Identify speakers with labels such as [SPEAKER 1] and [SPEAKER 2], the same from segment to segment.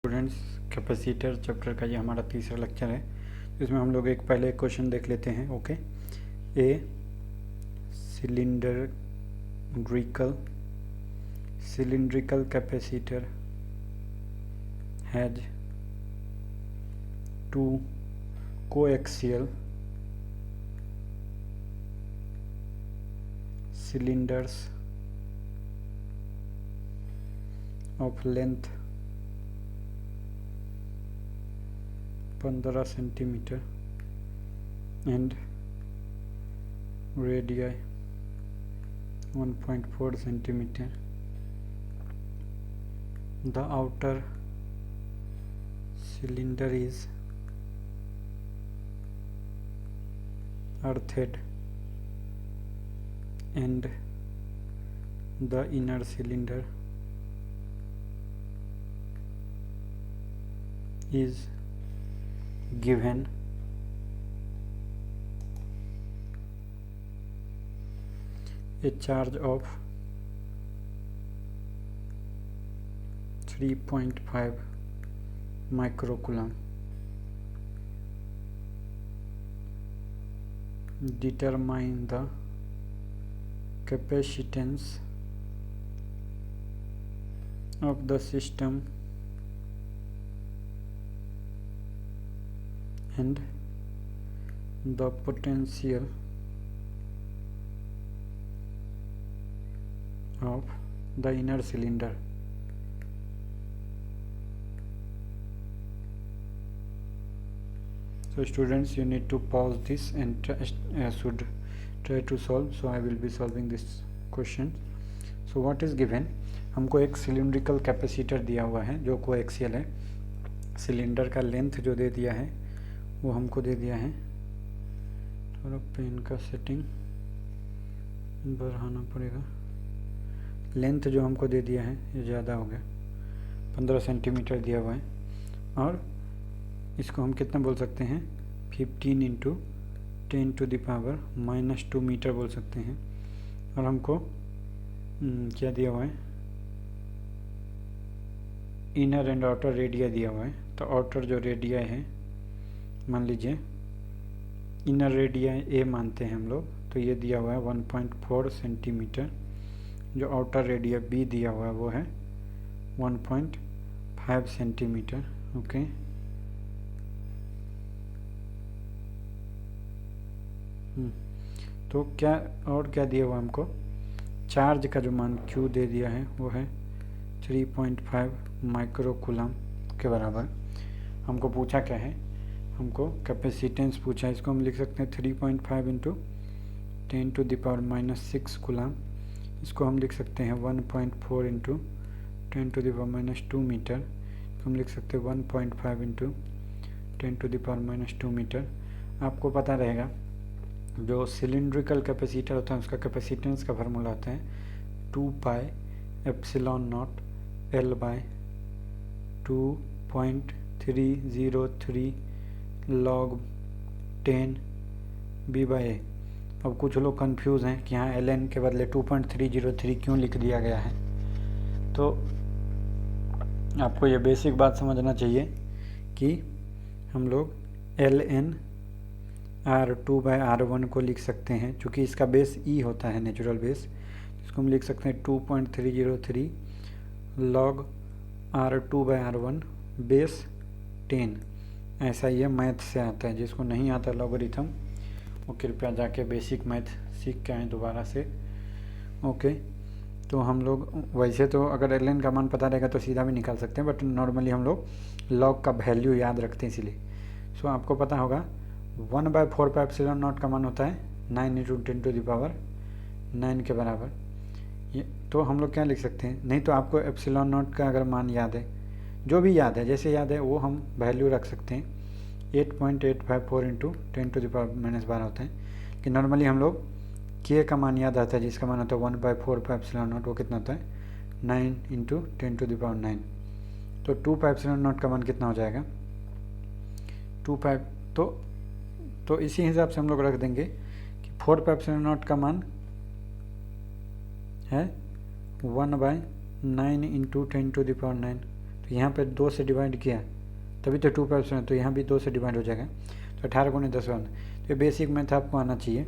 [SPEAKER 1] Students, capacitor chapter का ये हमारा तीसरा लेक्चर है, जिसमें हम लोग पहले एक क्वेश्चन देख लेते हैं। Okay, A cylindrical capacitor has two coaxial cylinders of length 15 centimeter and radii 1.4 centimeter. The outer cylinder is earthed and the inner cylinder is given a charge of 3.5 microcoulomb. Determine the capacitance of the system and the potential of the inner cylinder. So students, you need to pause this and should try to solve. So I will be solving this question. So what is given? हमको एक cylindrical capacitor दिया हुआ है जो coaxial है। Cylinder का length जो दे दिया है वो हमको दे दिया है, थोड़ा पेन का सेटिंग बढ़ाना पड़ेगा। लेंथ जो हमको दे दिया है ये ज़्यादा हो गया, 15 सेंटीमीटर दिया हुआ है, और इसको हम कितना बोल सकते हैं, 15 × 10⁻⁻² मीटर बोल सकते हैं। और हमको क्या दिया हुआ है, इनर एंड आउटर रेडिया दिया हुआ है। तो आउटर जो रेडिया है, मान लीजिए इनर रेडिया ए मानते हैं हम लोग, तो ये दिया हुआ है 1.4 सेंटीमीटर। जो आउटर रेडिया बी दिया हुआ है वो है 1.5 सेंटीमीटर। ओके, तो क्या और क्या दिया हुआ हमको, चार्ज का जो मान Q दे दिया है वो है 3.5 माइक्रोकूलम के बराबर। हमको पूछा क्या है, हमको कैपेसिटेंस पूछा है। इसको हम लिख सकते हैं 3.5 × 10⁻⁻6 कूलम। इसको हम लिख सकते हैं 1.4 × 10⁻² मीटर। इसको हम लिख सकते हैं 1.5 × 10⁻² मीटर। आपको पता रहेगा जो सिलिंड्रिकल कैपेसिटर होता है उसका कैपेसिटेंस का फार्मूला होता है 2πε0 L/2.303 log 10 B/A। अब कुछ लोग कंफ्यूज हैं कि यहाँ ln के बदले 2.303 क्यों लिख दिया गया है। तो आपको ये बेसिक बात समझना चाहिए कि हम लोग ln R2/R1 को लिख सकते हैं, चूँकि इसका बेस E होता है, नेचुरल बेस। इसको हम लिख सकते हैं 2.303 log R2/R1 बेस 10। ऐसा ये मैथ से आता है। जिसको नहीं आता लॉगरिथम वो कृपया जाके बेसिक मैथ सीख के आए दोबारा से। ओके, तो हम लोग वैसे तो अगर ln का मान पता रहेगा तो सीधा भी निकाल सकते हैं, बट नॉर्मली हम लोग log का वैल्यू याद रखते हैं इसीलिए। सो आपको पता होगा 1/4πε0 का मान होता है 9 × 10⁹ के बराबर। ये तो हम लोग क्या लिख सकते हैं, नहीं तो आपको ε0 का अगर मान याद है, जो भी याद है, जैसे याद है वो हम वैल्यू रख सकते हैं। 8.854 × 10⁻⁻12 होता है कि नॉर्मली हम लोग k का मान याद आता है, जिसका मान होता है 1/4πε0। वो कितना होता है 9 × 10⁹। तो 2πε0 का मान कितना हो जाएगा 2π। तो इसी हिसाब से हम लोग रख देंगे कि 4πε0 का मान है 1/9 × 10⁹। तो तो यहाँ पे 2 से डिवाइड किया तभी तो 2 पाई एप्सिलॉन, तो यहाँ भी 2 से डिवाइड हो जाएगा, तो 18 गुणे 10 वन। तो ये बेसिक मैथ आपको आना चाहिए।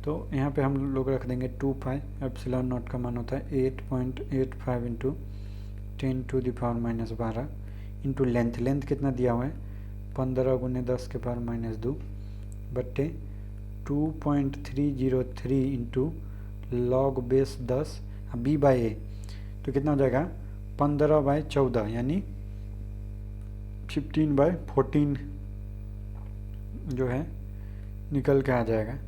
[SPEAKER 1] तो यहाँ पे हम लोग रख देंगे 2 पाई एप्सिलॉन नॉट का मान होता है 8.85 इंटू 10⁻12 इंटू लेंथ कितना दिया हुआ है 15 गुणे 10 के पावर -2 बट्टे 2.303 into log base 10 b by a, तो कितना हो जाएगा 15/14 यानी 15/14 जो है निकल के आ जाएगा।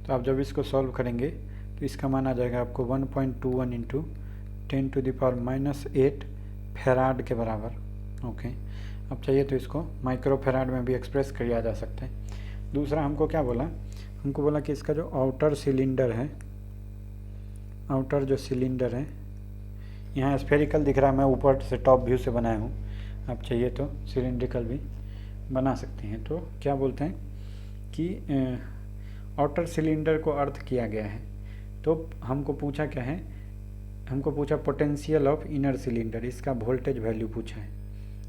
[SPEAKER 1] तो आप जब इसको सॉल्व करेंगे तो इसका मान आ जाएगा आपको 1.21 इंटू 10⁻8 फेराड के बराबर। ओके, अब चाहिए तो इसको माइक्रो फेराड में भी एक्सप्रेस किया जा सकता है। दूसरा हमको क्या बोला, हमको बोला कि इसका जो आउटर सिलेंडर है, आउटर जो सिलेंडर है, यहाँ स्फेरिकल दिख रहा है, मैं ऊपर से टॉप व्यू से बनाया हूँ, आप चाहिए तो सिलेंड्रिकल भी बना सकते हैं। तो क्या बोलते हैं कि आउटर सिलेंडर को अर्थ किया गया है, तो हमको पूछा क्या है, हमको पूछा पोटेंशियल ऑफ इनर सिलेंडर, इसका वोल्टेज वैल्यू पूछा है।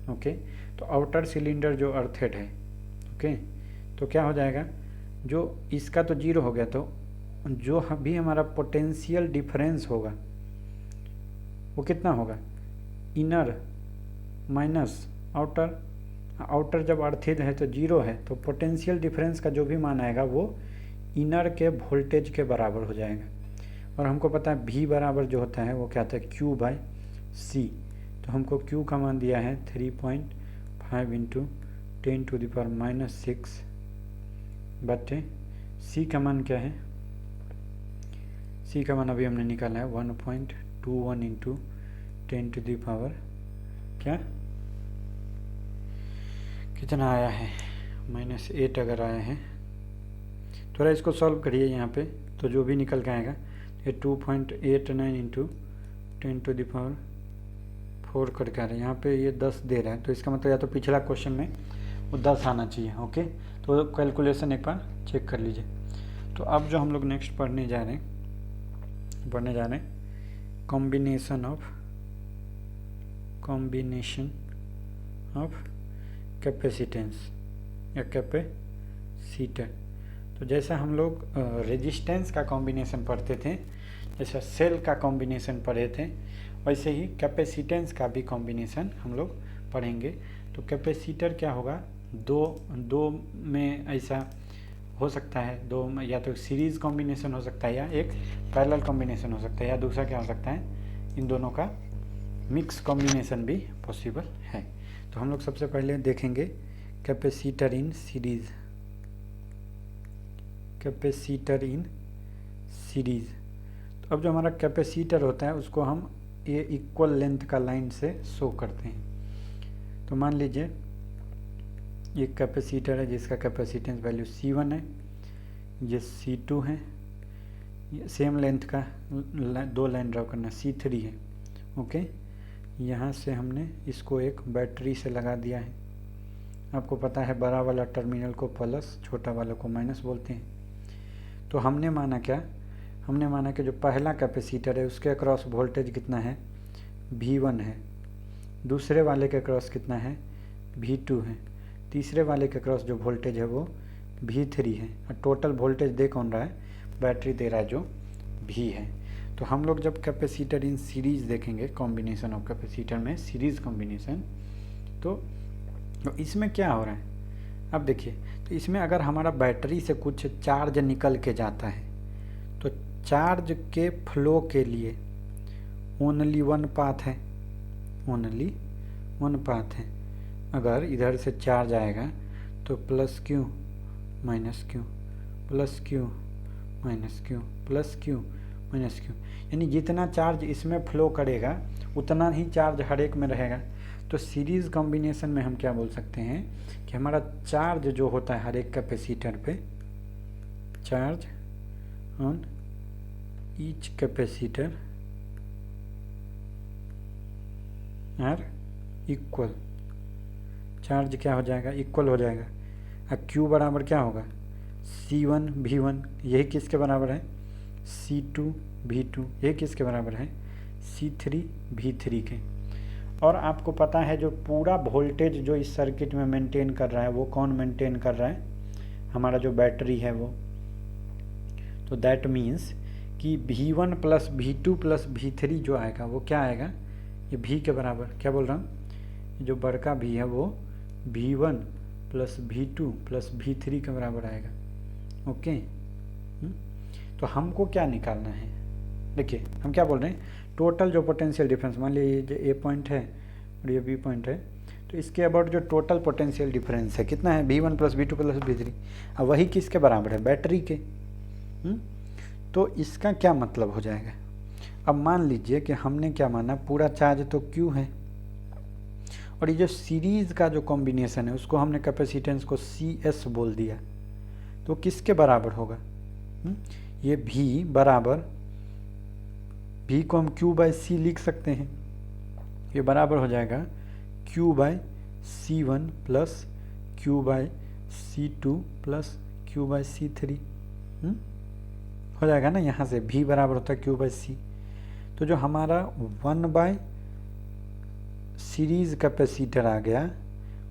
[SPEAKER 1] ओके, तो आउटर सिलेंडर जो अर्थेड है, ओके, तो क्या हो जाएगा, जो इसका तो 0 हो गया, तो जो भी हमारा पोटेंशियल डिफरेंस होगा वो कितना होगा, इनर माइनस आउटर। आउटर जब अर्थिड है तो 0 है, तो पोटेंशियल डिफरेंस का जो भी मान आएगा वो इनर के वोल्टेज के बराबर हो जाएगा। और हमको पता है V बराबर जो होता है वो क्या होता है Q/C, तो हमको Q का मान दिया है 3.5 इंटू 10⁻⁻6 बटे C का मान क्या है, C का मान अभी हमने निकाला है 1.21 इंटू 10⁻, क्या कितना आया है -8 अगर आया है। थोड़ा इसको सॉल्व करिए यहाँ पे, तो जो भी निकल के आएगा ये 2.89 इंटू 10⁻4 करके आ रहा है। यहाँ पे ये 10 दे रहा है, तो इसका मतलब या तो पिछला क्वेश्चन में वो 10 आना चाहिए। ओके, तो कैलकुलेशन एक बार चेक कर लीजिए। तो अब जो हम लोग नेक्स्ट पढ़ने जा रहे हैं कॉम्बिनेशन ऑफ कैपेसिटेंस या कैपेसिटर। तो जैसा हम लोग रेजिस्टेंस का कॉम्बिनेशन पढ़ते थे, जैसा सेल का कॉम्बिनेशन पढ़े थे, वैसे ही कैपेसिटेंस का भी कॉम्बिनेशन हम लोग पढ़ेंगे। तो कैपेसिटर क्या होगा, दो में ऐसा हो सकता है, दो में या तो सीरीज़ कॉम्बिनेशन हो सकता है या एक पैरेलल कॉम्बिनेशन हो सकता है, या दूसरा क्या हो सकता है, इन दोनों का मिक्स कॉम्बिनेशन भी पॉसिबल है। तो हम लोग सबसे पहले देखेंगे कैपेसिटर इन सीरीज़। कैपेसिटर इन सीरीज़, तो अब जो हमारा कैपेसिटर होता है उसको हम ये इक्वल लेंथ का लाइन से शो करते हैं। तो मान लीजिए ये कैपेसिटर है जिसका कैपेसिटेंस वैल्यू C1 है, ये C2 है, ये सेम लेंथ का दो लाइन ड्रॉ करना C3 है। ओके, यहाँ से हमने इसको एक बैटरी से लगा दिया है। आपको पता है बड़ा वाला टर्मिनल को प्लस, छोटा वाला को माइनस बोलते हैं। तो हमने माना क्या, हमने माना कि जो पहला कैपेसिटर है उसके अक्रॉस वोल्टेज कितना है V1 है, दूसरे वाले के अक्रॉस कितना है V2 है, तीसरे वाले के अक्रॉस जो वोल्टेज है वो V3 है, और टोटल वोल्टेज दे कौन रहा है, बैटरी दे रहा है जो V है। तो हम लोग जब कैपेसिटर इन सीरीज़ देखेंगे, कॉम्बिनेशन ऑफ कैपेसिटर में सीरीज़ कॉम्बिनेशन, तो इसमें क्या हो रहा है, अब देखिए, तो इसमें अगर हमारा बैटरी से कुछ चार्ज निकल के जाता है तो चार्ज के फ्लो के लिए ओनली वन पाथ है, ओनली वन पाथ है। अगर इधर से चार्ज आएगा तो plus Q minus Q, plus Q minus Q, plus Q minus Q, यानी जितना चार्ज इसमें फ्लो करेगा उतना ही चार्ज हर एक में रहेगा। तो सीरीज़ कॉम्बिनेशन में हम क्या बोल सकते हैं कि हमारा चार्ज जो होता है हर एक कैपेसिटर पे, charge on each capacitor are equal, charge क्या हो जाएगा, इक्वल हो जाएगा। अब Q बराबर क्या होगा C1 V1, यही किसके बराबर है C2 V2, यही किसके बराबर है C3 V3 के। और आपको पता है जो पूरा वोल्टेज जो इस सर्किट में मेंटेन कर रहा है वो कौन मेंटेन कर रहा है, हमारा जो बैटरी है वो। तो दैट मीन्स कि V1 plus V2 plus V3 जो आएगा वो क्या आएगा, ये V के बराबर, क्या बोल रहा हूँ, जो बड़का V है वो V1 plus V2 plus V3 के बराबर आएगा। ओके, तो हमको क्या निकालना है, देखिए हम क्या बोल रहे हैं, टोटल जो पोटेंशियल डिफरेंस, मान लीजिए ये जो A पॉइंट है और ये B पॉइंट है, तो इसके अबाउट जो टोटल पोटेंशियल डिफरेंस है कितना है, V1 plus V2 plus V3। अब वही किसके बराबर है, बैटरी के। तो इसका क्या मतलब हो जाएगा, अब मान लीजिए कि हमने क्या माना, पूरा चार्ज तो Q है और ये जो सीरीज का जो कॉम्बिनेशन है उसको हमने कैपेसिटेंस को CS बोल दिया, तो किसके बराबर होगा, ये V बराबर, V को हम Q बाई C लिख सकते हैं, ये बराबर हो जाएगा Q by C1 plus Q by C2 plus Q by C3। हो जाएगा ना, यहाँ से V बराबर होता है Q बाई C। तो जो हमारा 1 बाई सीरीज कैपेसिटर आ गया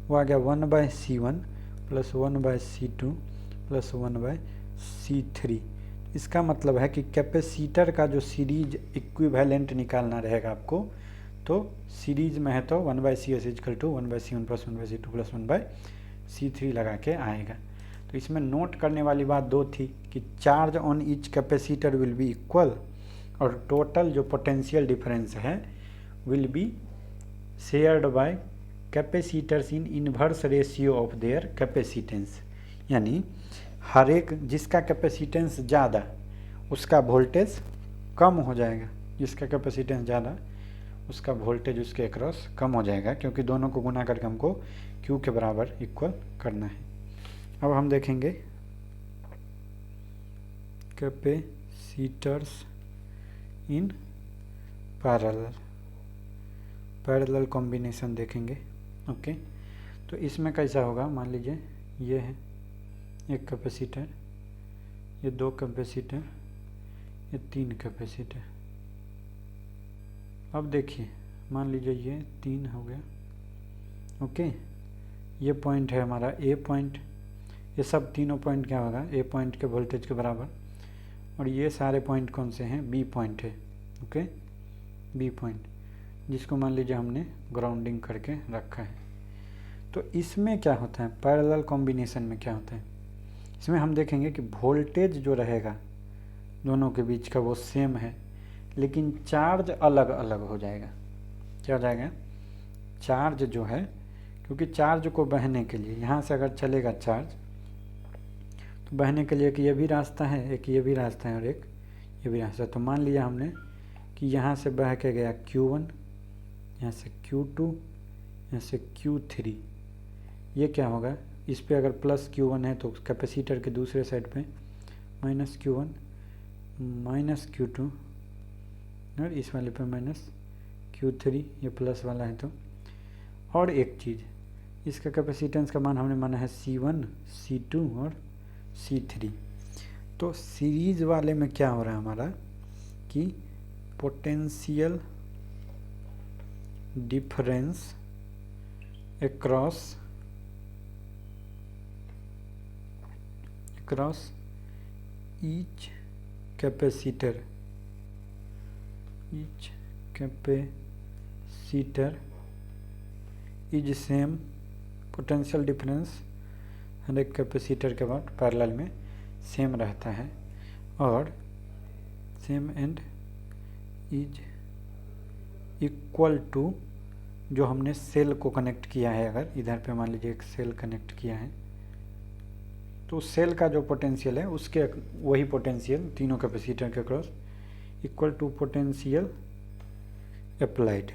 [SPEAKER 1] वो आ गया 1 by C1 plus 1 by C2 plus 1 by C3। इसका मतलब है कि कैपेसिटर का जो सीरीज इक्विवेलेंट निकालना रहेगा आपको, तो सीरीज में है तो 1 by CS is equal to 1 by C1 plus 1 by C2 plus 1 by C3 लगा के आएगा। तो इसमें नोट करने वाली बात दो थी कि charge on each capacitor will be equal और टोटल जो पोटेंशियल डिफरेंस है will be shared by capacitors in inverse ratio of their capacitance, यानी हर एक जिसका कैपेसिटेंस ज़्यादा उसका वोल्टेज कम हो जाएगा, जिसका कैपेसिटेंस ज़्यादा उसका वोल्टेज उसके अक्रॉस कम हो जाएगा, क्योंकि दोनों को गुना करके हमको Q के बराबर इक्वल करना है। अब हम देखेंगे कैपेसिटर्स इन पैरेलल कॉम्बिनेशन देखेंगे। ओके, तो इसमें कैसा होगा, मान लीजिए ये है एक कैपेसिटर, ये 2 कैपेसिटर, ये 3 कैपेसिटर। अब देखिए मान लीजिए ये 3 हो गया। ओके, ये पॉइंट है हमारा A पॉइंट, ये सब तीनों पॉइंट क्या होगा, A पॉइंट के वोल्टेज के बराबर, और ये सारे पॉइंट कौन से हैं, B पॉइंट है। ओके, B पॉइंट जिसको मान लीजिए हमने ग्राउंडिंग करके रखा है। तो इसमें क्या होता है, पैरेलल कॉम्बिनेशन में क्या होता है, इसमें हम देखेंगे कि वोल्टेज जो रहेगा दोनों के बीच का वो सेम है, लेकिन चार्ज अलग अलग हो जाएगा। क्या हो जाएगा, चार्ज जो है, क्योंकि चार्ज को बहने के लिए यहाँ से अगर चलेगा चार्ज, तो बहने के लिए एक ये भी रास्ता है, एक ये भी रास्ता है और एक ये भी रास्ता है। तो मान लिया हमने कि यहाँ से बह के गया Q1, यहाँ से Q2, यहाँ से Q3, ये क्या होगा, इस पे अगर प्लस Q1 है तो कैपेसिटर के दूसरे साइड पे माइनस Q1 माइनस Q2 और इस वाले पे माइनस Q3, ये प्लस वाला है। तो और एक चीज़, इसका कैपेसिटेंस का मान हमने माना है C1, C2 और C3। तो सीरीज वाले में क्या हो रहा है हमारा कि potential difference across each capacitor is same potential difference हर एक कैपेसिटर के बाद पैरेलल में सेम रहता है, और same and is equal to जो हमने सेल को कनेक्ट किया है, अगर इधर पे मान लीजिए एक सेल कनेक्ट किया है तो सेल का जो पोटेंशियल है उसके वही पोटेंशियल तीनों कैपेसिटर के cross equal to potential applied,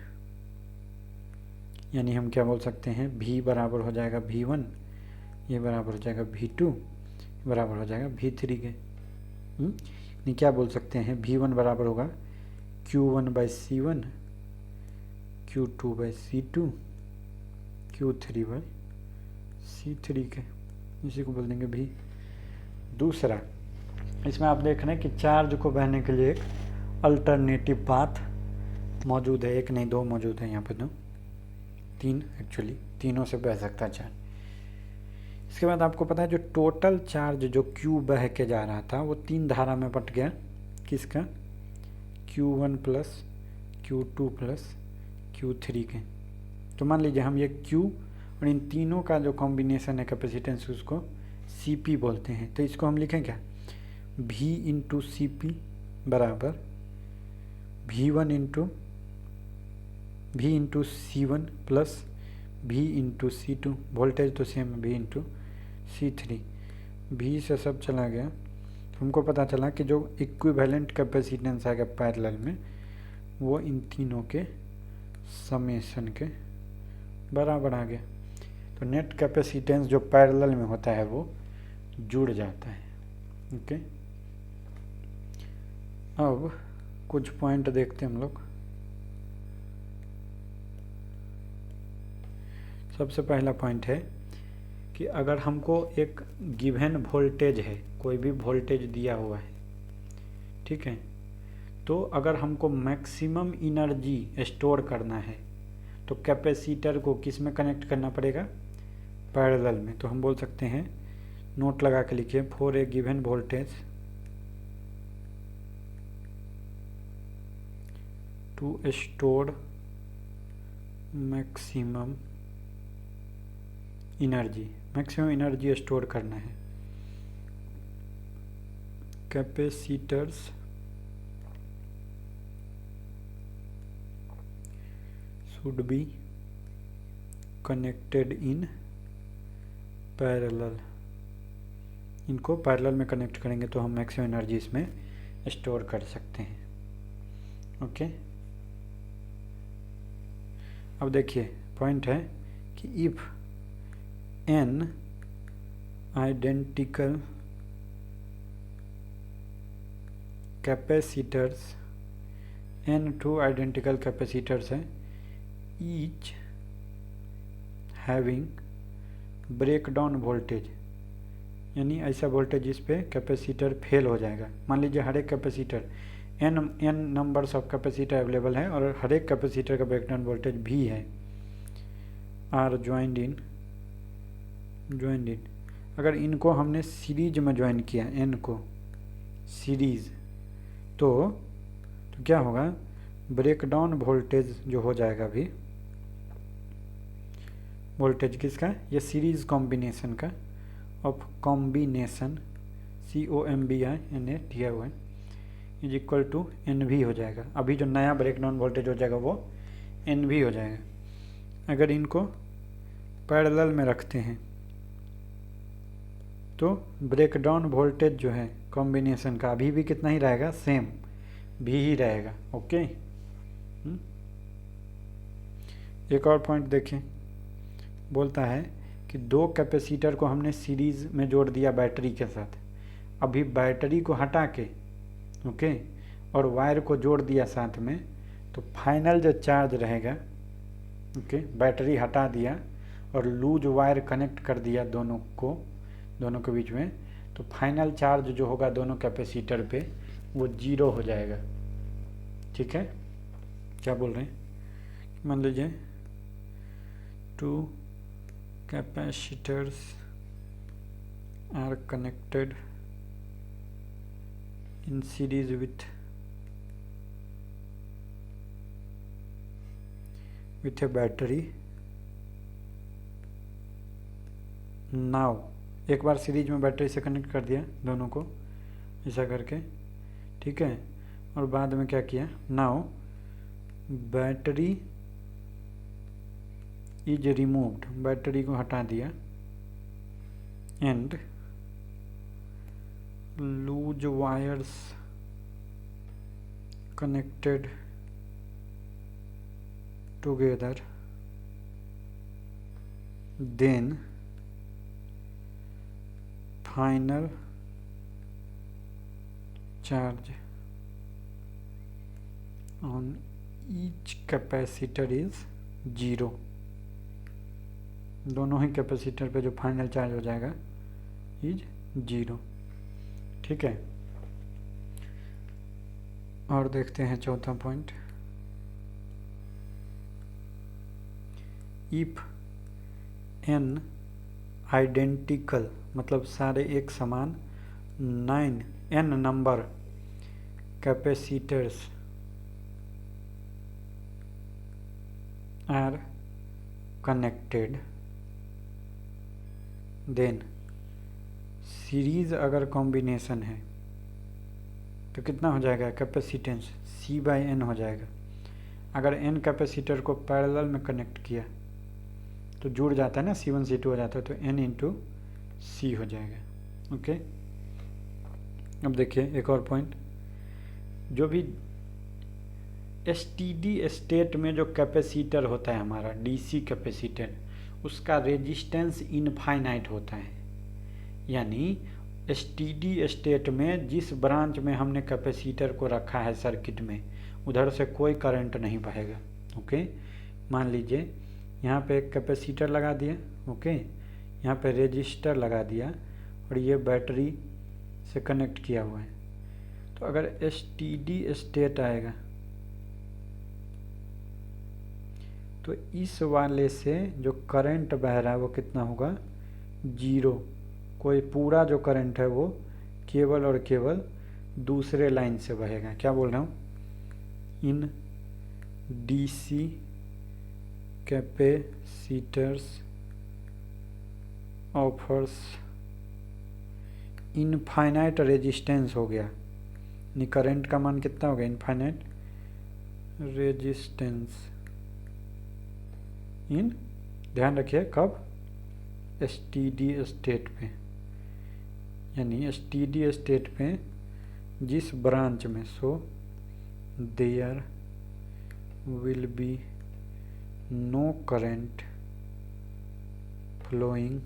[SPEAKER 1] यानी हम क्या बोल सकते हैं, V बराबर हो जाएगा V1, ये बराबर हो जाएगा V2, बराबर हो जाएगा V3 के। नहीं, क्या बोल सकते हैं, V1 बराबर होगा Q1 by C1, Q2 by C2, Q3 by C3 के, इसी को बोल देंगे V। दूसरा, इसमें आप देख रहे हैं कि चार्ज को बहने के लिए एक अल्टरनेटिव पाथ मौजूद है, एक नहीं दो मौजूद है यहाँ पे। तो 3 एक्चुअली तीनों से बह सकता है चार्ज। इसके बाद आपको पता है जो टोटल चार्ज जो Q बह के जा रहा था वो 3 धारा में बट गया, किसका, Q1 plus Q2 plus Q3 के। तो मान लीजिए हम ये Q और इन तीनों का जो कॉम्बिनेशन है कैपेसिटेंस उसको Cp बोलते हैं। तो इसको हम लिखें क्या, V इंटू Cp बराबर V into C1 plus V into C2, voltage तो सेम है V इंटू C3। V से सब चला गया, हमको पता चला कि जो इक्विवेलेंट कैपेसिटेंस आएगा पैरेलल में वो इन तीनों के समेशन के बराबर आ गया। तो नेट कैपेसिटेंस जो पैरेलल में होता है वो जुड़ जाता है। ओके, अब कुछ पॉइंट देखते हैं हम लोग। सबसे पहला पॉइंट है कि अगर हमको एक गिवन वोल्टेज है, कोई भी वोल्टेज दिया हुआ है, ठीक है, तो अगर हमको मैक्सिमम एनर्जी स्टोर करना है तो कैपेसिटर को किस में कनेक्ट करना पड़ेगा, पैरेलल में। तो हम बोल सकते हैं, नोट लगा के लिखिए, for a given voltage to store maximum energy store करना है, capacitors should be connected in parallel. इनको पैरेलल में कनेक्ट करेंगे तो हम मैक्सिमम एनर्जी इसमें स्टोर कर सकते हैं। ओके, अब देखिए पॉइंट है कि if n identical capacitors, n 2 identical capacitors हैं, ईच हैविंग ब्रेकडाउन वोल्टेज, यानी ऐसा वोल्टेज जिस पे कैपेसिटर फेल हो जाएगा। मान लीजिए हर एक capacitor n numbers of capacitor available है और हर एक कैपेसिटर का ब्रेकडाउन वोल्टेज भी है, आर ज्वाइंड इन। अगर इनको हमने सीरीज में ज्वाइन किया, n को सीरीज, तो क्या होगा, ब्रेकडाउन वोल्टेज जो हो जाएगा भी, वोल्टेज किसका, ये सीरीज कॉम्बिनेशन का, ऑफ कॉम्बिनेशन COMBINA दिया हुआ है, इज इक्वल टू NV हो जाएगा। अभी जो नया ब्रेकडाउन वोल्टेज हो जाएगा वो NV हो जाएगा। अगर इनको पैरेलल में रखते हैं तो ब्रेकडाउन वोल्टेज जो है कॉम्बिनेशन का अभी भी कितना ही रहेगा, सेम भी ही रहेगा। ओके, एक और पॉइंट देखें, बोलता है कि दो कैपेसिटर को हमने सीरीज में जोड़ दिया बैटरी के साथ, अभी बैटरी को हटा के ओके और वायर को जोड़ दिया साथ में, तो फाइनल जो चार्ज रहेगा, ओके, बैटरी हटा दिया और लूज वायर कनेक्ट कर दिया दोनों के बीच में, तो फाइनल चार्ज जो होगा दोनों कैपेसिटर पे वो 0 हो जाएगा। ठीक है, क्या बोल रहे हैं, मान लीजिए two capacitors are connected in series with a battery। Now एक बार सीरीज में बैटरी से कनेक्ट कर दिया दोनों को ऐसा करके, ठीक है, और बाद में क्या किया, now battery is removed, battery को हटा दिया, and loose wires connected together, then final charge on each capacitor is 0। दोनों ही कैपेसिटर पे जो फाइनल चार्ज हो जाएगा इज 0। ठीक है, और देखते हैं चौथा पॉइंट, इफ एन आइडेंटिकल मतलब सारे एक समान 9 N number capacitors are connected then series अगर कॉम्बिनेशन है तो कितना हो जाएगा कैपेसिटेंस सी बाई एन हो जाएगा। अगर एन कैपेसिटर को पैरेलल में कनेक्ट किया तो जुड़ जाता है ना, C1 C2 हो जाता है, तो एन इंटू सी हो जाएगा। ओके, अब देखिए एक और पॉइंट, जो भी एसटीडी स्टेट में जो कैपेसिटर होता है हमारा डीसी कैपेसिटर, उसका रेजिस्टेंस इनफाइनाइट होता है। यानी एसटीडी स्टेट में जिस ब्रांच में हमने कैपेसिटर को रखा है सर्किट में, उधर से कोई करंट नहीं बहेगा। ओके, मान लीजिए यहाँ पे एक कैपेसिटर लगा दिया, ओके, यहाँ पे रेजिस्टर लगा दिया और ये बैटरी से कनेक्ट किया हुआ है। तो अगर एसटीडी स्टेट आएगा तो इस वाले से जो करंट बह रहा है वो कितना होगा, 0। कोई पूरा जो करंट है वो केवल और केवल दूसरे लाइन से बहेगा। क्या बोल रहा हूँ, in DC capacitors offers infinite resistance हो गया। यानी करंट का मान कितना हो गया, इनफाइनाइट रेजिस्टेंस इन, ध्यान रखिए कब, एसटीडी स्टेट पे। यानी एसटीडी स्टेट पे जिस ब्रांच में, so there will be no current flowing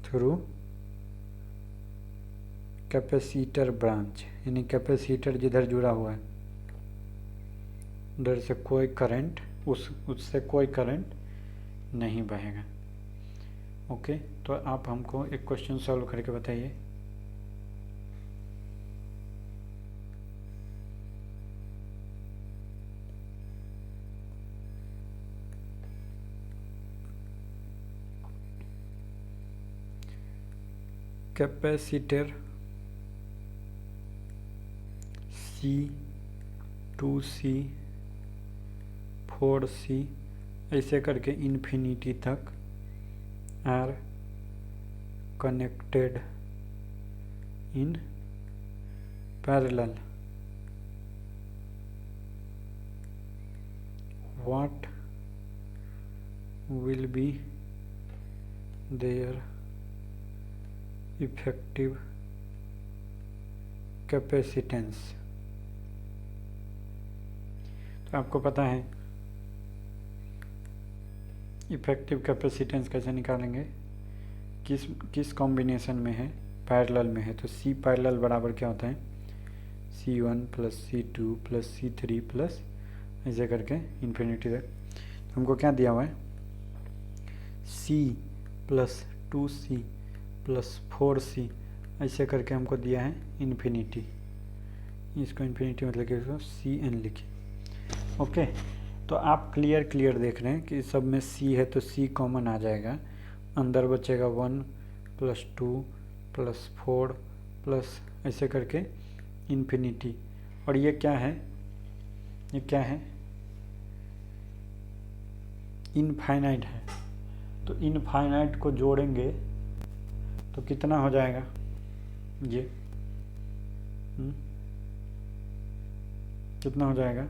[SPEAKER 1] through capacitor branch. यानी कैपेसिटर जिधर जुड़ा हुआ है उधर से कोई करंट, उससे कोई करंट नहीं बहेगा। ओके, तो आप हमको एक क्वेश्चन सॉल्व करके बताइए। कैपेसिटर C2C 4C ऐसे करके इन्फिनिटी तक are connected in parallel. What will be there effective capacitance. तो आपको पता है इफेक्टिव कैपेसिटेंस कैसे निकालेंगे, किस कॉम्बिनेशन में है, पैरेलल में है। तो सी पैरेलल बराबर क्या होता है, C1 plus C2 plus C3 plus ऐसे करके इन्फिनिटी तक। तो हमको क्या दिया हुआ है, C plus 2C plus 4C ऐसे करके हमको दिया है इन्फिनिटी। इसको इन्फिनिटी मतलब कि इसको CN लिखिए। ओके, तो आप क्लियर देख रहे हैं कि सब में C है तो C कॉमन आ जाएगा, अंदर बचेगा 1 प्लस 2 प्लस 4 प्लस ऐसे करके इन्फिनिटी। और ये क्या है, ये क्या है, इनफाइनाइट है। तो इनफाइनाइट को जोड़ेंगे तो कितना हो जाएगा ये, कितना हो जाएगा,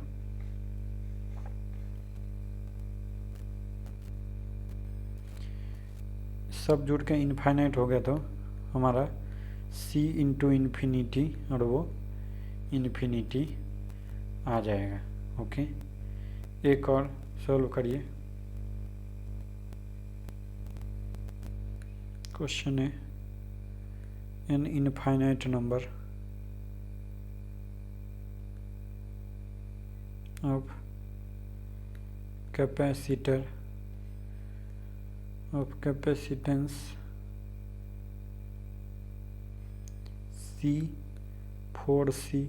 [SPEAKER 1] सब जुड़ के इनफाइनाइट हो गया तो हमारा C इंटू इन्फिनिटी और वो इन्फिनिटी आ जाएगा। ओके, एक और सॉल्व करिए। क्वेश्चन है an infinite number of capacitor of capacitance C 4C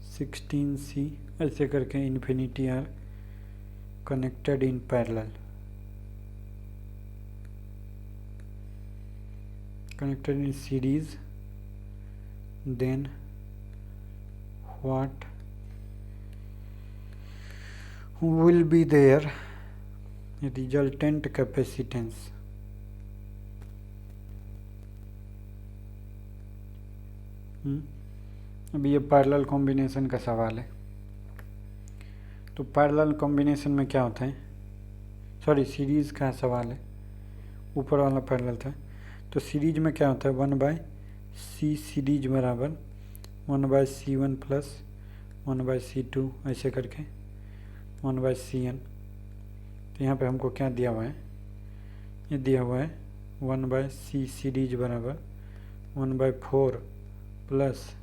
[SPEAKER 1] 16C ऐसे करके infinity are connected in parallel, connected in series, then what will be their resultant capacitance? अब ये पैरेलल कॉम्बिनेशन का सवाल है। तो पैरेलल कॉम्बिनेशन में क्या होता है, सॉरी सीरीज़ का सवाल है, ऊपर वाला पैरेलल था। तो सीरीज में क्या होता है, 1/c सीरीज बराबर 1/c1 प्लस 1/c2 ऐसे करके 1/cn। तो यहाँ पे हमको क्या दिया हुआ है, ये दिया हुआ है 1/c सीरीज बराबर 1/4 plus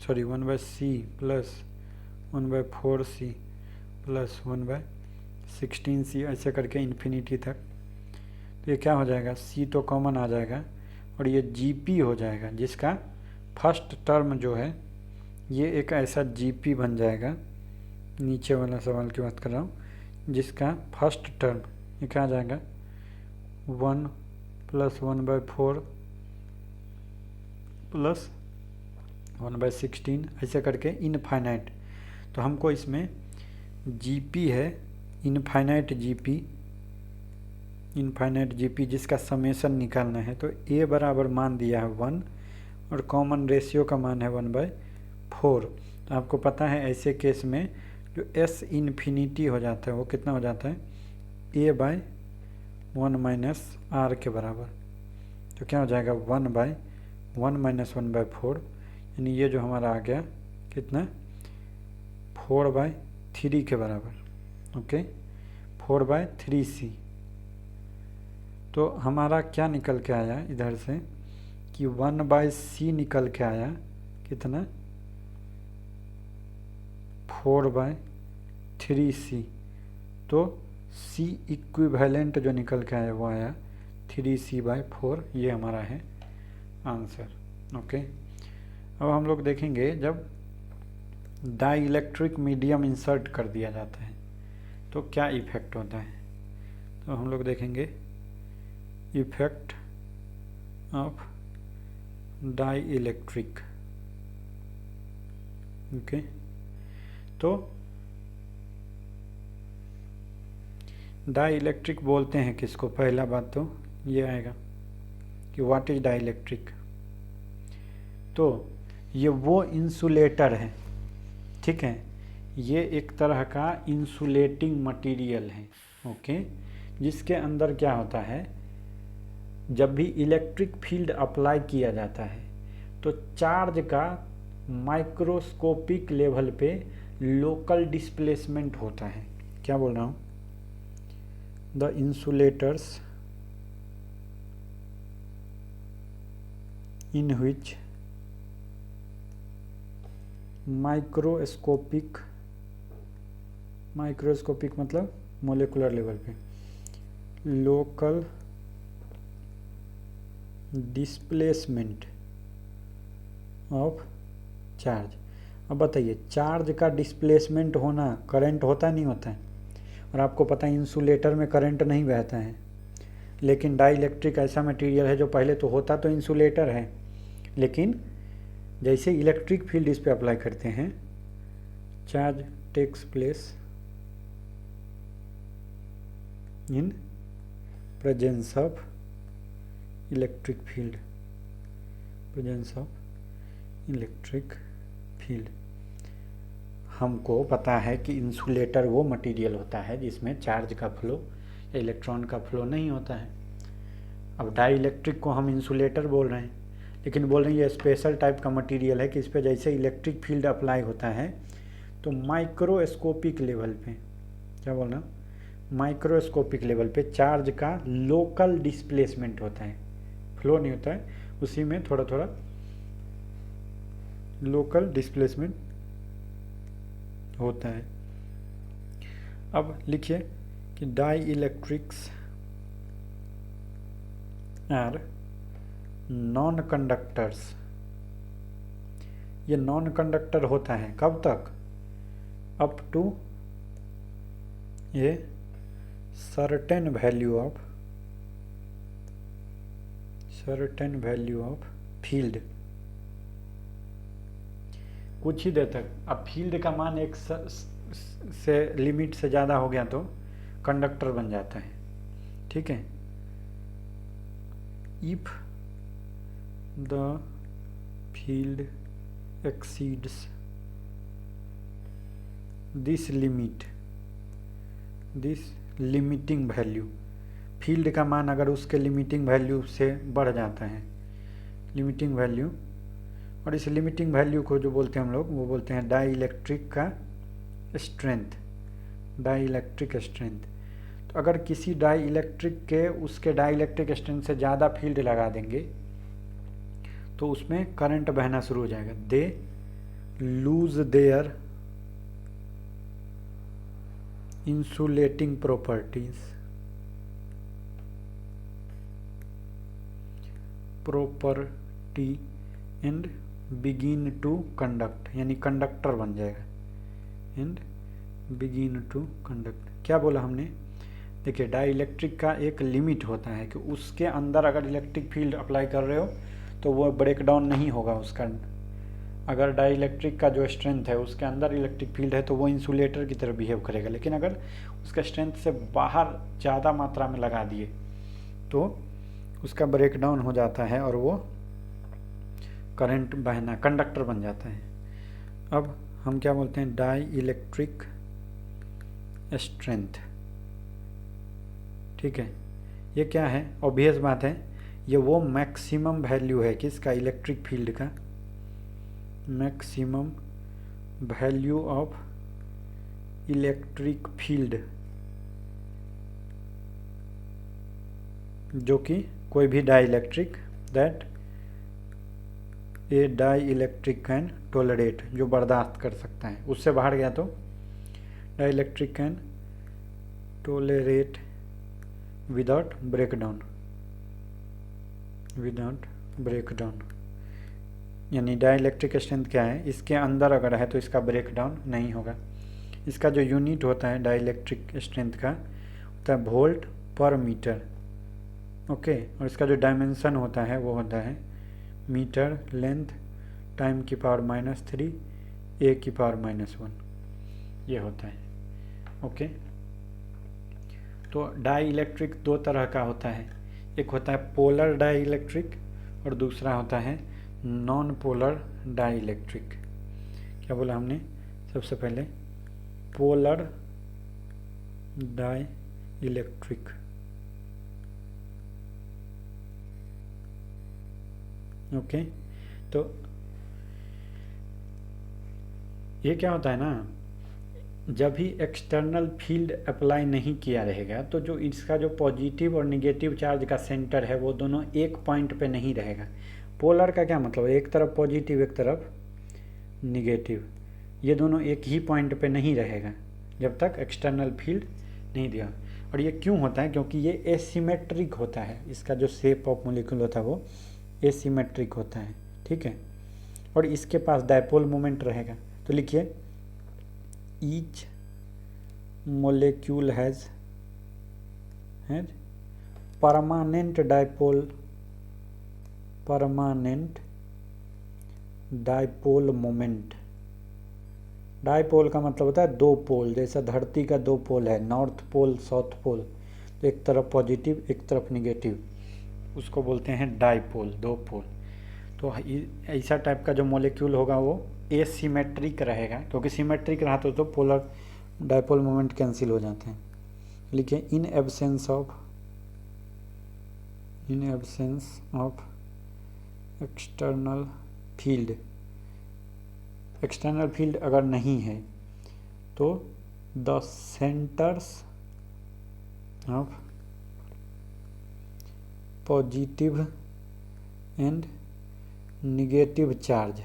[SPEAKER 1] 1/c plus 1/4c plus 1/16c ऐसे करके इन्फिनिटी तक। तो ये क्या हो जाएगा, c तो कॉमन आ जाएगा और ये gp हो जाएगा, जिसका फर्स्ट टर्म जो है ये एक ऐसा gp बन जाएगा, नीचे वाला सवाल की बात कर रहा हूँ, जिसका फर्स्ट टर्म ये क्या आ जाएगा 1 प्लस 1/4 प्लस 1/16 ऐसे करके इनफाइनाइट। तो हमको इसमें जीपी है इनफाइनाइट जीपी जिसका समेशन निकालना है। तो ए बराबर मान दिया है 1 और कॉमन रेशियो का मान है 1/4। तो आपको पता है ऐसे केस में जो एस इन्फिनिटी हो जाता है वो कितना हो जाता है, a/1 माइनस आर के बराबर। तो क्या हो जाएगा 1/1 माइनस 1/4, यानी ये जो हमारा आ गया कितना 4/3 के बराबर। Okay 4/3c। तो हमारा क्या निकल के आया इधर से कि 1/c निकल के आया कितना 4/3c। तो c इक्विवेलेंट जो निकल के आया वो आया 3c/4। ये हमारा है आंसर। ओके अब हम लोग देखेंगे जब डाई इलेक्ट्रिक मीडियम इंसर्ट कर दिया जाता है तो क्या इफेक्ट होता है। तो हम लोग देखेंगे effect of dielectric. Okay तो डाई इलेक्ट्रिक बोलते हैं किसको, पहला बात तो ये आएगा कि व्हाट इज डाई इलेक्ट्रिक। तो ये वो इंसुलेटर है, ठीक है, ये एक तरह का इंसुलेटिंग मटेरियल है। ओके जिसके अंदर क्या होता है, जब भी इलेक्ट्रिक फील्ड अप्लाई किया जाता है तो चार्ज का माइक्रोस्कोपिक लेवल पे लोकल डिस्प्लेसमेंट होता है। क्या बोल रहा हूँ, the insulators in which microscopic मतलब मोलिकुलर लेवल पे लोकल डिस्प्लेसमेंट ऑफ चार्ज। अब बताइए चार्ज का डिस्प्लेसमेंट होना करंट होता नहीं होता है, और आपको पता है इंसुलेटर में करंट नहीं बहता है, लेकिन डाई इलेक्ट्रिक ऐसा मटेरियल है जो पहले तो होता तो इंसुलेटर है, लेकिन जैसे इलेक्ट्रिक फील्ड इस पे अप्लाई करते हैं charge takes place in presence of electric field, presence of electric field. हमको पता है कि इंसुलेटर वो मटेरियल होता है जिसमें चार्ज का फ्लो या इलेक्ट्रॉन का फ्लो नहीं होता है। अब डाई इलेक्ट्रिक को हम इंसुलेटर बोल रहे हैं, लेकिन बोल रहे हैं ये स्पेशल टाइप का मटेरियल है कि इस पर जैसे इलेक्ट्रिक फील्ड अप्लाई होता है तो माइक्रोस्कोपिक लेवल पे, क्या बोल रहा हूँ, माइक्रोस्कोपिक लेवल पे चार्ज का लोकल डिस्प्लेसमेंट होता है, फ्लो नहीं होता है, उसी में थोड़ा थोड़ा लोकल डिस्प्लेसमेंट होता है। अब लिखिए कि dielectrics are non conductors. ये नॉन कंडक्टर होता है कब तक, up to a certain value of field, कुछ ही देर तक। अब फील्ड का मान एक से लिमिट से ज़्यादा हो गया तो कंडक्टर बन जाता है, ठीक है। If the field exceeds this limiting value, field का मान अगर उसके लिमिटिंग वैल्यू से बढ़ जाता है, लिमिटिंग वैल्यू, और इस लिमिटिंग वैल्यू को जो बोलते हैं हम लोग, वो बोलते हैं डाइलेक्ट्रिक का स्ट्रेंथ, डाइलेक्ट्रिक स्ट्रेंथ। तो अगर किसी डाइलेक्ट्रिक के उसके डाइलेक्ट्रिक स्ट्रेंथ से ज़्यादा फील्ड लगा देंगे तो उसमें करंट बहना शुरू हो जाएगा। They lose their insulating properties and begin to conduct, यानी कंडक्टर बन जाएगा, एंड बिगिन टू कंडक्ट। क्या बोला हमने? देखिए, डाइलेक्ट्रिक का एक लिमिट होता है कि उसके अंदर अगर इलेक्ट्रिक फील्ड अप्लाई कर रहे हो तो वो ब्रेक डाउन नहीं होगा उसका। अगर डाइलेक्ट्रिक का जो स्ट्रेंथ है उसके अंदर इलेक्ट्रिक फील्ड है तो वो इंसुलेटर की तरह बिहेव करेगा, लेकिन अगर उसका स्ट्रेंथ से बाहर ज़्यादा मात्रा में लगा दिए तो उसका ब्रेक डाउन हो जाता है और वो करंट बहना, कंडक्टर बन जाता है। अब हम क्या बोलते हैं? डाई इलेक्ट्रिक स्ट्रेंथ, ठीक है। ये क्या है? ऑब्वियस बात है, ये वो मैक्सिमम वैल्यू है किसका? इलेक्ट्रिक फील्ड का, maximum value of electric field, जो कि कोई भी dielectric, that A dielectric can tolerate, जो बर्दाश्त कर सकता है। उससे बाहर गया तो dielectric can tolerate without breakdown, यानी डाइलेक्ट्रिक स्ट्रेंथ क्या है? इसके अंदर अगर है तो इसका ब्रेकडाउन नहीं होगा। इसका जो यूनिट होता है डाइलेक्ट्रिक स्ट्रेंथ का होता है वोल्ट पर मीटर, ओके। और इसका जो डायमेंशन होता है वो होता है मीटर लेंथ टाइम की पावर -3 ए की पावर -1, ये होता है, ओके। तो डाई इलेक्ट्रिक दो तरह का होता है, एक होता है पोलर डाई इलेक्ट्रिक और दूसरा होता है नॉन पोलर डाई इलेक्ट्रिक। क्या बोला हमने? सबसे पहले पोलर डाई इलेक्ट्रिक, ओके। तो ये क्या होता है ना, जब भी एक्सटर्नल फील्ड अप्लाई नहीं किया रहेगा तो जो इसका जो पॉजिटिव और निगेटिव चार्ज का सेंटर है वो दोनों एक पॉइंट पे नहीं रहेगा। पोलर का क्या मतलब है? एक तरफ पॉजिटिव एक तरफ निगेटिव, ये दोनों एक ही पॉइंट पे नहीं रहेगा जब तक एक्सटर्नल फील्ड नहीं दिया। और ये क्यों होता है? क्योंकि ये एसिमेट्रिक होता है, इसका जो शेप ऑफ मॉलिक्यूल होता है वो एसिमेट्रिक होता है, ठीक है। और इसके पास डायपोल मोमेंट रहेगा। तो लिखिए, each molecule has permanent dipole moment. Dipole का मतलब होता है दो पोल, जैसा धरती का दो पोल है, नॉर्थ पोल साउथ पोल, तो एक तरफ पॉजिटिव एक तरफ निगेटिव, उसको बोलते हैं डायपोल, दो पोल। तो ऐसा टाइप का जो मॉलिक्यूल होगा वो एसिमेट्रिक रहेगा, क्योंकि सिमेट्रिक रहा तो पोलर डायपोल मोमेंट कैंसिल हो जाते हैं। लिखिए, इन एब्सेंस ऑफ एक्सटर्नल फील्ड अगर नहीं है तो the centres of positive and negative charge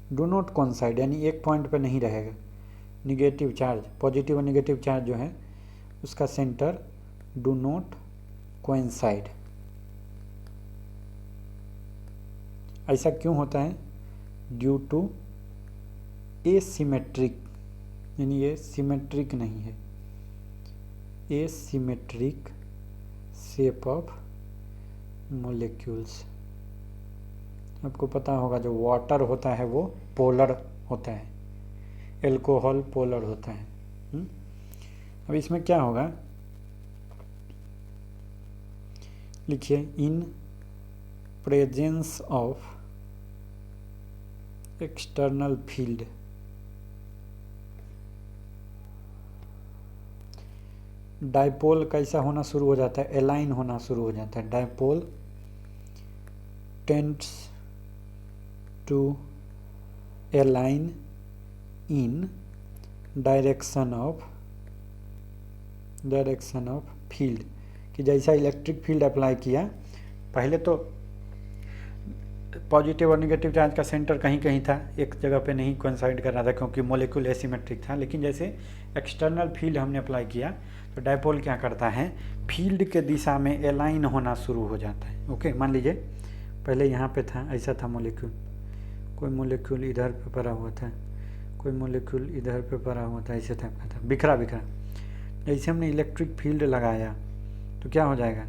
[SPEAKER 1] do not coincide, यानी एक पॉइंट पे नहीं रहेगा। निगेटिव चार्ज, पॉजिटिव और निगेटिव चार्ज जो है उसका सेंटर डू नॉट कोइंसाइड। ऐसा क्यों होता है? ड्यू टू एसिमेट्रिक, यानी ये सिमेट्रिक नहीं है, एसिमेट्रिक शेप ऑफ मोलिक्यूल्स। आपको पता होगा जो वाटर होता है वो पोलर होता है, एल्कोहल पोलर होता है। अब इसमें क्या होगा, लिखिए इन presence of external field, dipole कैसा होना शुरू हो जाता है, एलाइन होना शुरू हो जाता है। Dipole tends to align in direction of field, कि जैसा इलेक्ट्रिक फील्ड अप्लाई किया, पहले तो पॉजिटिव और निगेटिव चार्ज का सेंटर कहीं कहीं था, एक जगह पे नहीं कोइंसाइड कर रहा था क्योंकि मॉलिक्यूल एसिमेट्रिक था। लेकिन जैसे एक्सटर्नल फील्ड हमने अप्लाई किया तो डायपोल क्या करता है, फील्ड के दिशा में एलाइन होना शुरू हो जाता है। ओके, मान लीजिए पहले यहाँ पे था, ऐसा था मॉलिक्यूल, कोई मॉलिक्यूल इधर पे पड़ा हुआ था, कोई मॉलिक्यूल इधर पे पड़ा हुआ था, ऐसे टाइप का था, बिखरा बिखरा। जैसे हमने इलेक्ट्रिक फील्ड लगाया तो क्या हो जाएगा,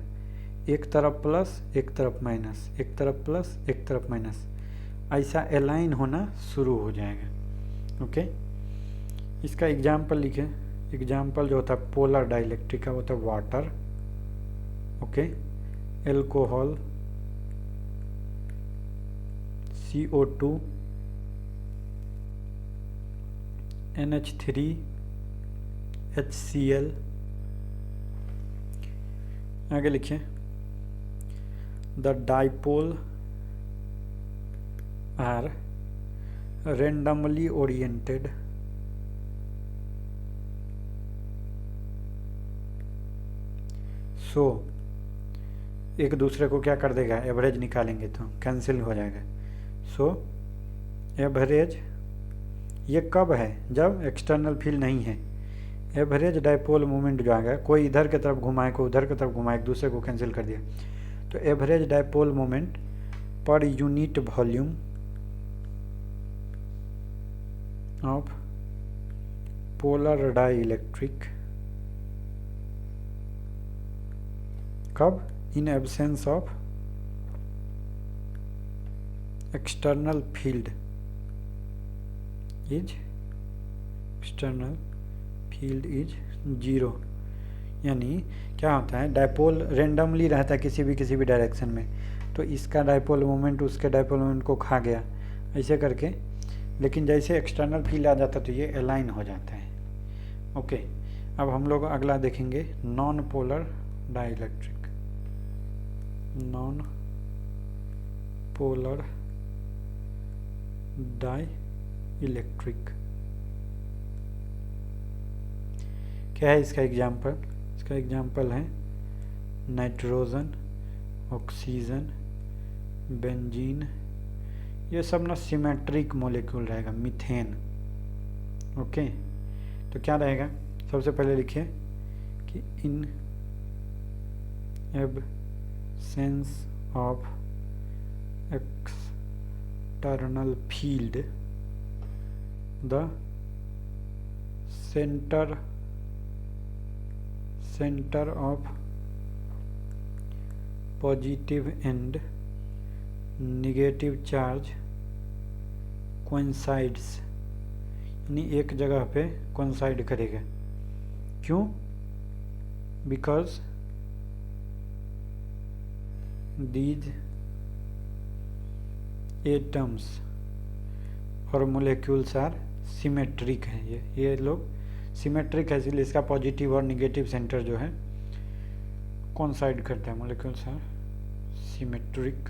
[SPEAKER 1] एक तरफ प्लस एक तरफ माइनस, एक तरफ प्लस एक तरफ माइनस, ऐसा एलाइन होना शुरू हो जाएगा। ओके, इसका एग्जाम्पल लिखे, एग्जाम्पल जो होता है पोलर डाइलेक्ट्रिक का होता है water, okay, alcohol, CO2, NH3, HCl। आगे लिखिए the dipole are randomly oriented so, एक दूसरे को क्या कर देगा, एवरेज निकालेंगे तो कैंसिल हो जाएगा। सो एवरेज, ये कब है, जब एक्सटर्नल फील्ड नहीं है। एवरेज डाइपोल मोमेंट जो आ गया, कोई इधर की तरफ घुमाए कोई उधर की तरफ घुमाए, एक दूसरे को कैंसिल कर दिया, तो average dipole moment per unit volume of polar dielectric, कब, in absence of external field is, external field is 0। यानी क्या होता है, डायपोल रेंडमली रहता है किसी भी डायरेक्शन में, तो इसका डायपोल मोमेंट उसके डायपोल मोमेंट को खा गया ऐसे करके। लेकिन जैसे एक्सटर्नल फील्ड आ जाता तो ये अलाइन हो जाता है। ओके, अब हम लोग अगला देखेंगे non polar dielectric. Non polar dielectric क्या है इसका एग्जाम्पल, इसका एग्जाम्पल है नाइट्रोजन, ऑक्सीजन, बेंजीन, ये सब ना सिमेट्रिक मॉलिक्यूल रहेगा। मीथेन, ओके, तो क्या रहेगा, सबसे पहले लिखिए कि इन absence of external field the centre of positive and negative charge coincides, यानी एक जगह पे कोइंसाइड करेगा। क्यों, बिकॉज दीज एटम्स और मोलिक्यूल्स आर सिमेट्रिक हैं। ये लोग सिमेट्रिक है, इसलिए इसका पॉजिटिव और नेगेटिव सेंटर जो है कोइंसाइड करता है। Molecules are symmetric.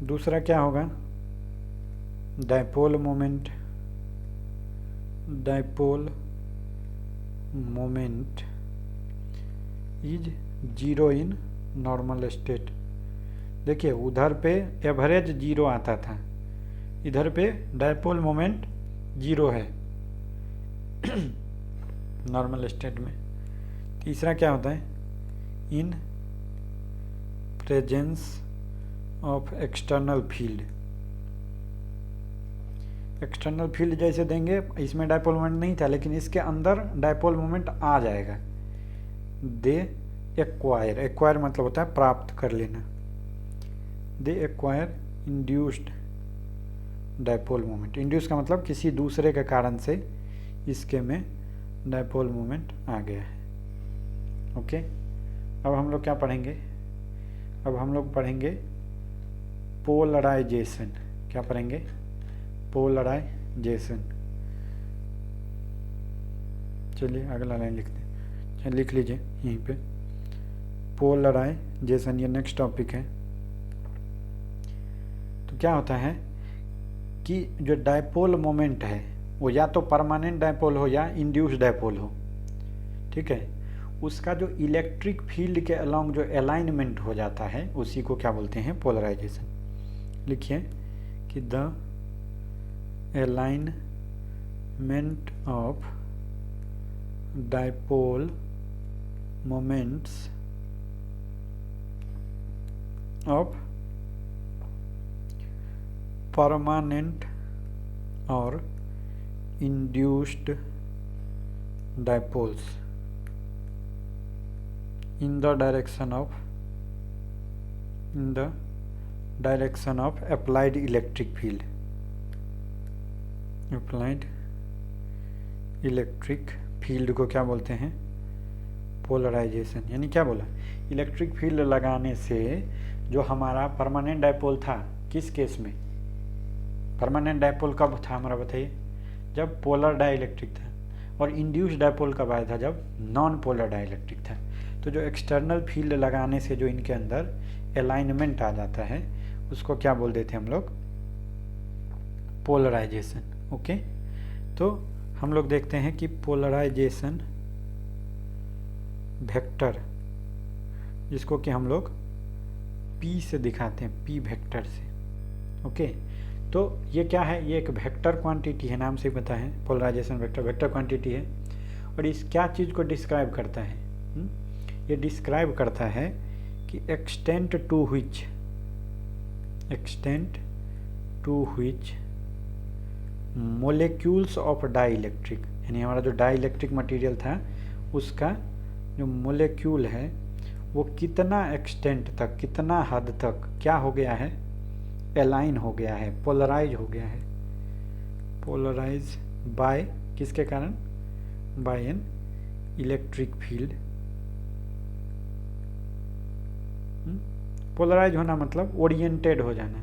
[SPEAKER 1] दूसरा क्या होगा, dipole moment is 0 in normal state. देखिए उधर पे एवरेज 0 आता था, इधर पे डायपोल मोमेंट 0 है नॉर्मल स्टेट में। तीसरा क्या होता है, इन presence of external field. External field जैसे देंगे, इसमें डायपोल मोमेंट नहीं था लेकिन इसके अंदर डायपोल मोमेंट आ जाएगा। दे एक्वायर, एक्वायर मतलब होता है प्राप्त कर लेना। They acquire induced dipole moment, induce का मतलब किसी दूसरे के कारण से इसके में डायपोल मोमेंट आ गया है। ओके, अब हम लोग क्या पढ़ेंगे, अब हम लोग पढ़ेंगे पोलराइजेशन। क्या पढ़ेंगे? पोलराइजेशन। चलिए अगला लाइन लिखते हैं, चलिए लिख लीजिए यहीं पे, पोलराइजेशन, ये नेक्स्ट टॉपिक है। तो क्या होता है कि जो डायपोल मोमेंट है वो या तो परमानेंट डायपोल हो या इंड्यूस डायपोल हो, ठीक है, उसका जो इलेक्ट्रिक फील्ड के अलोंग जो अलाइनमेंट हो जाता है उसी को क्या बोलते हैं? पोलराइजेशन। लिखिए कि the alignment of dipole moments of permanent और induced dipoles in the direction of applied electric field, applied electric field को क्या बोलते हैं? पोलराइजेशन। यानी क्या बोला? इलेक्ट्रिक फील्ड लगाने से जो हमारा परमानेंट डायपोल था, किस केस में परमानेंट डायपोल कब था हमारा बताइए? जब पोलर डाइलेक्ट्रिक था। और इंड्यूस डायपोल कब आया था? जब नॉन पोलर डाइलेक्ट्रिक था। तो जो एक्सटर्नल फील्ड लगाने से जो इनके अंदर अलाइनमेंट आ जाता है उसको क्या बोल देते हैं हम लोग? पोलराइजेशन। ओके, तो हम लोग देखते हैं कि पोलराइजेशन वेक्टर, जिसको कि हम लोग P से दिखाते हैं, P वेक्टर से। ओके, तो ये क्या है? ये एक वेक्टर क्वांटिटी है, नाम से ही पता है, पोलराइजेशन वेक्टर वेक्टर क्वांटिटी है। और इस क्या चीज़ को डिस्क्राइब करता है? ये डिस्क्राइब करता है कि extent to which molecules of dielectric, यानी हमारा जो डाइलेक्ट्रिक मटेरियल था उसका जो मोलेक्यूल है वो कितना एक्सटेंट तक, कितना हद तक क्या हो गया है? अलाइन हो गया है, पोलराइज हो गया है। पोलराइज बाय किसके कारण? By an electric field. Polarise होना मतलब ओरिएंटेड हो जाना,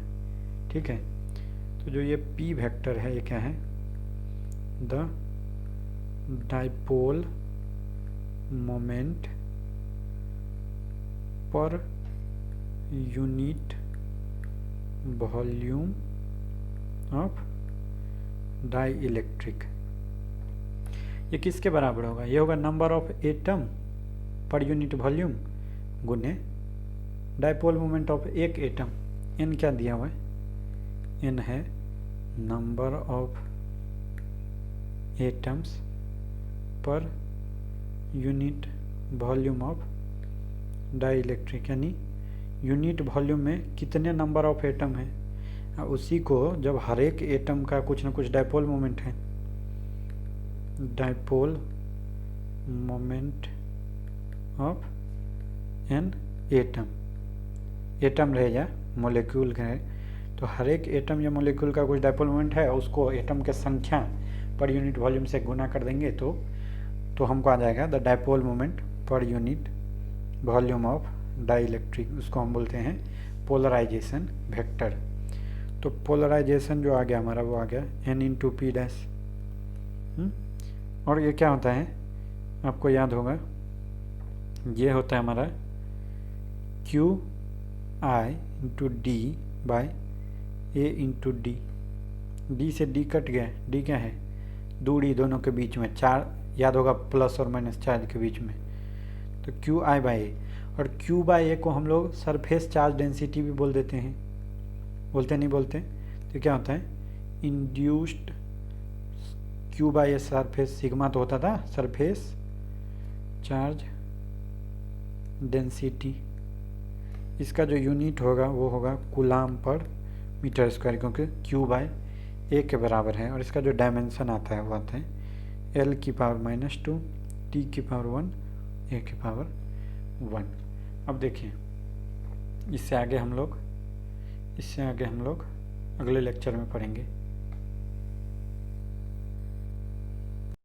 [SPEAKER 1] ठीक है। तो जो ये P वेक्टर है ये क्या है? The dipole moment per unit volume of dielectric. ये किसके बराबर होगा? ये होगा number of atom per unit volume गुने डाइपोल मोमेंट ऑफ एक एटम। एन क्या दिया हुआ है? एन है number of atoms per unit volume of dielectric, यानी यूनिट वॉल्यूम में कितने नंबर ऑफ एटम है, उसी को जब हर एक एटम का कुछ ना कुछ डाइपोल मोमेंट है, dipole moment of an atom, atom रहेगा मोलेक्यूल का है, तो हर एक एटम या मोलेक्यूल का कुछ डाइपोल मोमेंट है, उसको एटम के संख्या पर यूनिट वॉल्यूम से गुना कर देंगे तो हमको आ जाएगा the dipole moment per unit volume of dielectric. उसको हम बोलते हैं पोलराइजेशन वेक्टर। तो पोलराइजेशन जो आ गया हमारा वो आ गया N/P डैश। और ये क्या होता है आपको याद होगा, ये होता है हमारा QI/D/A/D। D से D कट गया, D क्या है? दूरी दोनों के बीच में, चार याद होगा, प्लस और माइनस चार्ज के बीच में, तो QI/A। और Q/A को हम लोग सरफेस चार्ज डेंसिटी भी बोल देते हैं, बोलते नहीं बोलते? तो क्या होता है? इंड्यूस्ड Q/A सरफेस, सिग्मा तो होता था सरफेस चार्ज डेंसिटी, इसका जो यूनिट होगा वो होगा कूलाम पर मीटर स्क्वायर, क्योंकि Q/A a के बराबर है और इसका जो डायमेंशन आता है वो आता है l की पावर -2 t की पावर 1 a की पावर 1। अब देखिए इससे आगे हम लोग अगले लेक्चर में पढ़ेंगे।